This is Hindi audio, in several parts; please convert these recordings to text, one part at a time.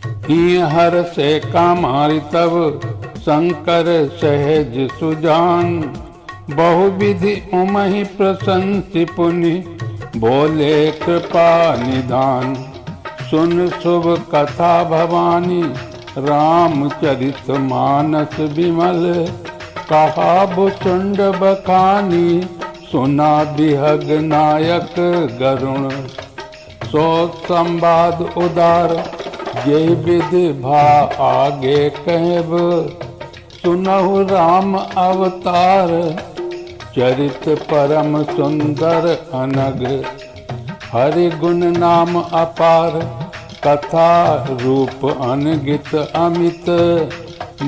हर से कामारि तब शंकर सहज सुजान। बहुविधि उमहि प्रशंसि पुनि बोले कृपा निधान। सुन शुभ कथा भवानी रामचरित मानस विमल। कहा भुसुंड बखानी सुना बिहग नायक गरुण। सो संवाद उदार जय विधि भा आगे कहब। सुनहु राम अवतार चरित परम सुंदर अनग। हरि गुण नाम अपार कथा रूप अनगित अमित।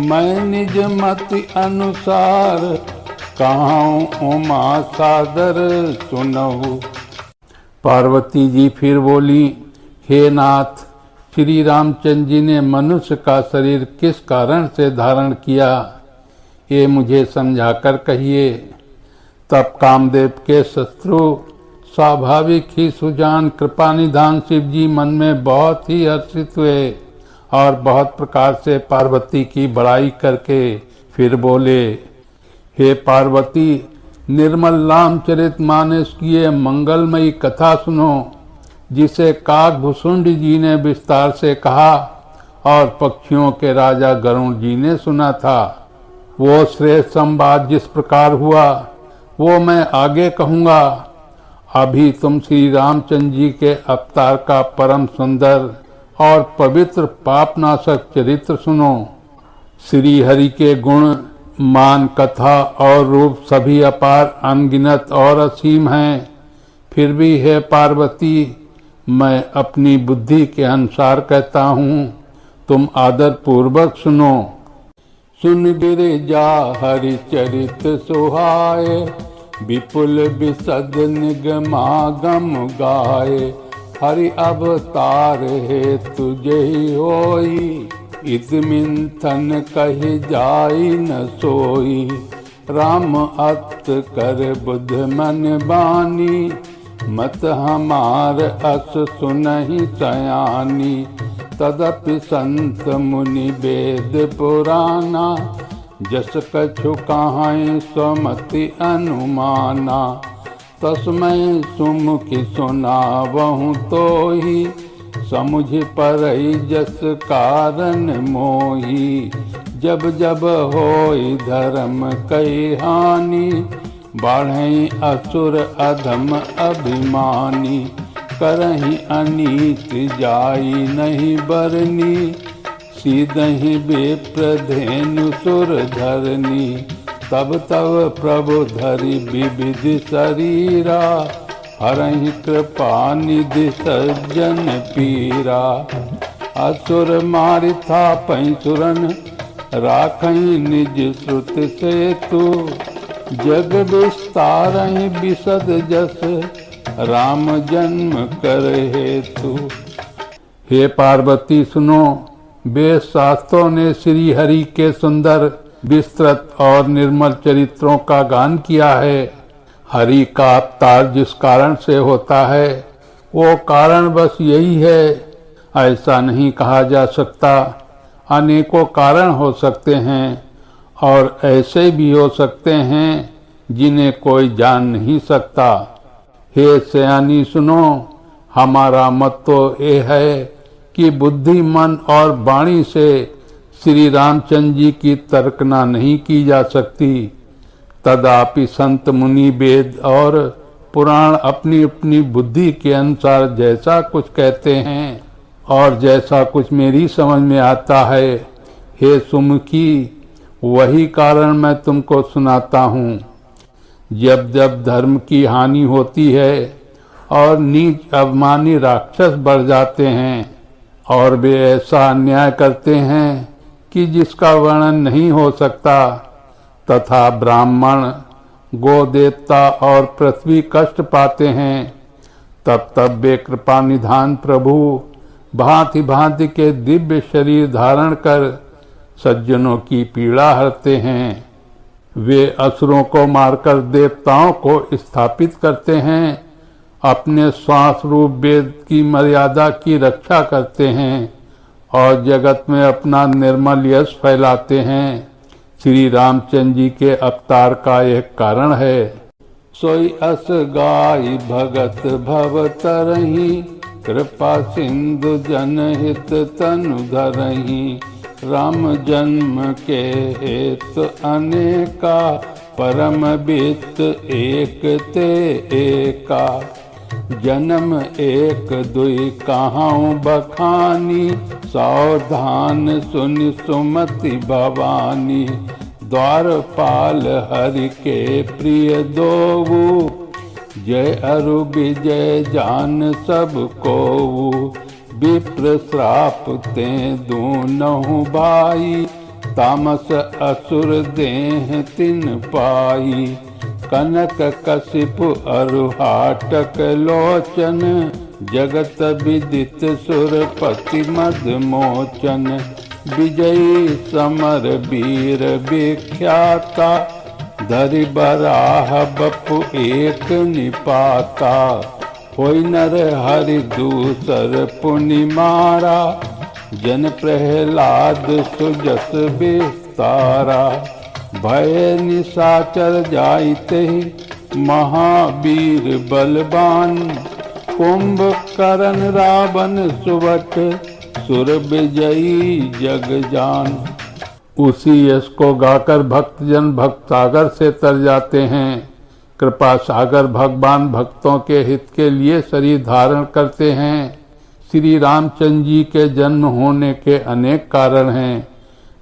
मैं निज मति अनुसार कहाऊं उमा सादर सुनहु। पार्वती जी फिर बोली, हे नाथ, श्री रामचंद्र जी ने मनुष्य का शरीर किस कारण से धारण किया, ये मुझे समझाकर कहिए। तब कामदेव के शत्रु स्वाभाविक ही सुजान कृपा निधान शिव जी मन में बहुत ही हर्षित हुए और बहुत प्रकार से पार्वती की बड़ाई करके फिर बोले, हे पार्वती, निर्मल रामचरित मानस की ये मंगलमयी कथा सुनो, जिसे काकभूषुंड जी ने विस्तार से कहा और पक्षियों के राजा गरुण जी ने सुना था। वो श्रेष्ठ संवाद जिस प्रकार हुआ वो मैं आगे कहूँगा। अभी तुम श्री रामचंद्र जी के अवतार का परम सुंदर और पवित्र पापनाशक चरित्र सुनो। श्री हरि के गुण मान कथा और रूप सभी अपार अनगिनत और असीम हैं। फिर भी हे पार्वती, मैं अपनी बुद्धि के अनुसार कहता हूँ, तुम आदर पूर्वक सुनो। सुन गिरिजा हरि चरित सुहाए। विपुल विशद निगमागम गाए। हरि अवतार है तुझे होई। इदमिंथन कहि जाई न सोई। राम अत कर बुध मन बानी। मत हमार अस सुनहि सयानी। तदपि संत मुनि वेद पुराना। जस कछु कहाई स्वमति अनुमाना। तस्मै सुमुखि सुनावहु तोहि। समुझ परई जस कारण मोही। जब जब होई धर्म कई हानि। बाढ़ई असुर अधम अभिमानी। करहि अनीति जाई नहीं बरनी। सीधहि विप्रधेनु सुर धरनी। तब तब प्रभु धरि विविधि शरीरा। हरहि कृपा निधि सज्जन पीरा। असुर मारिथा पैसुरन। राखहि निज श्रुत सेतु। जग विस्तारहि विशद जस। राम जन्म कर हेतु। हे पार्वती सुनो, वेद शास्त्रों ने श्री हरि के सुंदर विस्तृत और निर्मल चरित्रों का गान किया है। हरि का अवतार जिस कारण से होता है वो कारण बस यही है, ऐसा नहीं कहा जा सकता। अनेकों कारण हो सकते हैं और ऐसे भी हो सकते हैं जिन्हें कोई जान नहीं सकता। हे सयानी सुनो, हमारा मत तो ये है कि बुद्धि मन और वाणी से श्री रामचंद्र जी की तर्कना नहीं की जा सकती। तदापि संत मुनि वेद और पुराण अपनी अपनी बुद्धि के अनुसार जैसा कुछ कहते हैं और जैसा कुछ मेरी समझ में आता है, हे सुमुखी, वही कारण मैं तुमको सुनाता हूँ। जब जब धर्म की हानि होती है और नीच अभिमानी राक्षस बढ़ जाते हैं और वे ऐसा अन्याय करते हैं कि जिसका वर्णन नहीं हो सकता, तथा ब्राह्मण, गो देवता और पृथ्वी कष्ट पाते हैं, तब वे कृपा निधान प्रभु भांति भांति के दिव्य शरीर धारण कर सज्जनों की पीड़ा हरते हैं। वे असुरों को मारकर देवताओं को स्थापित करते हैं, अपने श्वास रूप वेद की मर्यादा की रक्षा करते हैं और जगत में अपना निर्मल यश फैलाते हैं। श्री रामचंद्र जी के अवतार का एक कारण है। सोई अस गाय भगत भव तरही, कृपा सिंधु जनहित तनु धरही। राम जन्म के हेतु अनेका, परम बित एक ते एका। जन्म एक दुई कहाऊं बखानी, सावधान सुनि सुमति भवानी। द्वारपाल हरि के प्रिय दोऊ, जय अरु विजय जान सब कोऊ। विप्र श्राप ते दूनहु भाई, तामस असुर देह तिन पाई। कनक कशिपु अरु हाटक लोचन, जगत विदित सुरपति मद मोचन। विजयी समर वीर विख्याता, धरि बराह बपु एक निपाता। होई नर हरि दूसर पुनि मारा, जन प्रहलाद सुजस विस्तारा। भय निशाचर जाइते, महावीर बलवान। कुंभकर्ण रावण सुवट, सुर विजयी जग जान। उसी यश को गाकर भक्तजन भक्त सागर से तर जाते हैं। कृपा सागर भगवान भक्तों के हित के लिए शरीर धारण करते हैं। श्री रामचंद्र जी के जन्म होने के अनेक कारण हैं,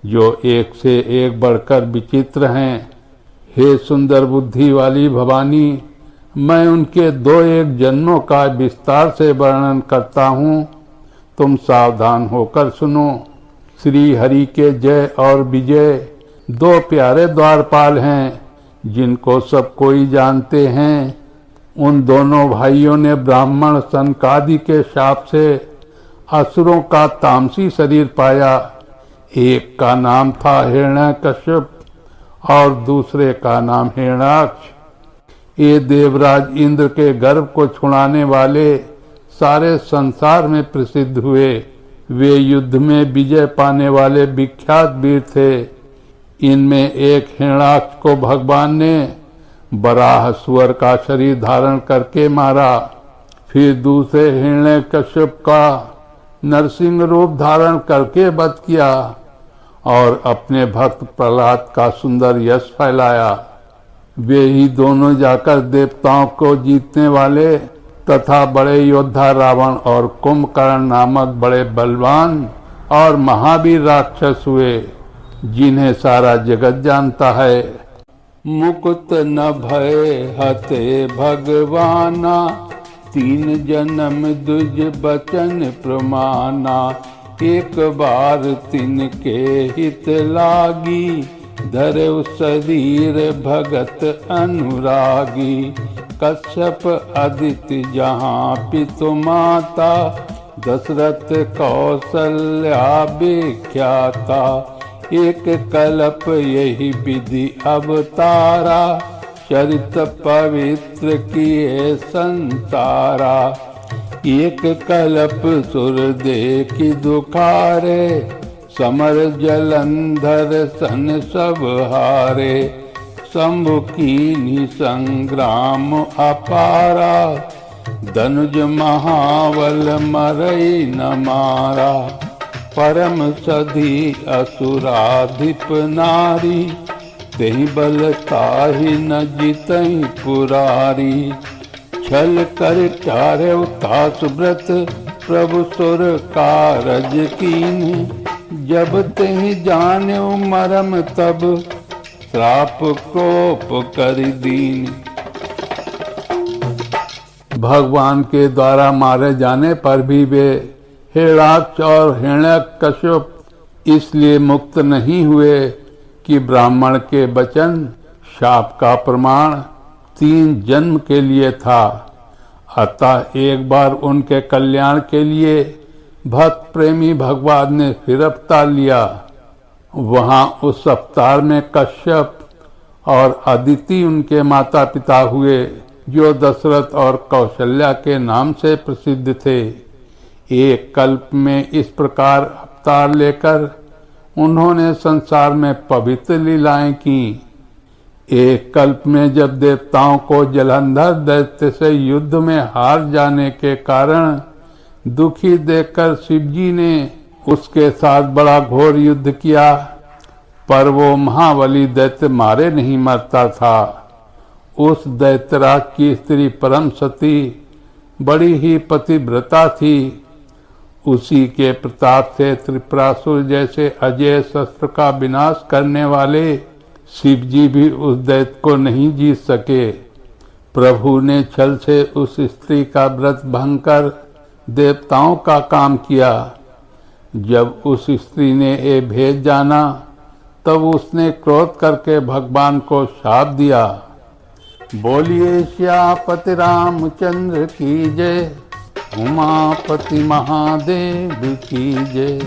जो एक से एक बढ़कर विचित्र हैं। हे सुंदर बुद्धि वाली भवानी, मैं उनके दो एक जन्मों का विस्तार से वर्णन करता हूँ, तुम सावधान होकर सुनो। श्री हरि के जय और विजय दो प्यारे द्वारपाल हैं, जिनको सब कोई जानते हैं। उन दोनों भाइयों ने ब्राह्मण सनकादि के शाप से असुरों का तामसी शरीर पाया। एक का नाम था हिरण्यकश्यप और दूसरे का नाम हिरण्याक्ष। ये देवराज इंद्र के गर्भ को छुड़ाने वाले सारे संसार में प्रसिद्ध हुए। वे युद्ध में विजय पाने वाले विख्यात वीर थे। इनमें एक हिरण्याक्ष को भगवान ने बराह सुअर का शरीर धारण करके मारा। फिर दूसरे हिरण्यकश्यप का नरसिंह रूप धारण करके वध किया और अपने भक्त प्रहलाद का सुंदर यश फैलाया। वे ही दोनों जाकर देवताओं को जीतने वाले तथा बड़े योद्धा रावण और कुंभकर्ण नामक बड़े बलवान और महावीर राक्षस हुए, जिन्हें सारा जगत जानता है। मुकुत न भय हते भगवाना, तीन जन्म दुज बचन प्रमाना। एक बार तिनके हित लागी, धरऊ शरीर भगत अनुरागी। कश्यप अदिति जहाँ पितु माता, दशरथ कौशल्या विख्याता। एक कल्प यही विधि अवतारा, चरित पवित्र किए संसारा। एक कल्प सुर देखी दुखारे, समर जलंधर सन सब हारे। शंभु कीन्ही संग्राम अपारा, धनुज महाबल मरई न मारा। परम सधी असुराधिप नारी, तेहि बल ताहि न जितहि पुरारी। छल कर चारउ तास व्रत, प्रभु सुर कारज कीन्ही। जब तेहि जान्यो मरम तब, श्राप कोप कर दीन। भगवान के द्वारा मारे जाने पर भी वे हिरण्याक्ष और हिरण्यकश्यप इसलिए मुक्त नहीं हुए कि ब्राह्मण के वचन शाप का प्रमाण 3 जन्म के लिए था। अतः एक बार उनके कल्याण के लिए भक्त प्रेमी भगवान ने फिर अवतार लिया। वहां उस अवतार में कश्यप और अदिति उनके माता पिता हुए, जो दशरथ और कौशल्या के नाम से प्रसिद्ध थे। एक कल्प में इस प्रकार अवतार लेकर उन्होंने संसार में पवित्र लीलाएं की। एक कल्प में जब देवताओं को जलंधर दैत्य से युद्ध में हार जाने के कारण दुखी देखकर शिवजी ने उसके साथ बड़ा घोर युद्ध किया, पर वो महाबली दैत्य मारे नहीं मरता था। उस दैत्यराज की स्त्री परम सती बड़ी ही पतिव्रता थी। उसी के प्रताप से त्रिपुरासुर जैसे अजय शस्त्र का विनाश करने वाले शिवजी भी उस दैत्य को नहीं जीत सके। प्रभु ने छल से उस स्त्री का व्रत भंग कर देवताओं का काम किया। जब उस स्त्री ने ये भेद जाना तब उसने क्रोध करके भगवान को शाप दिया। बोलिए श्यापति रामचंद्र की जय, उमापति महादेव की जय।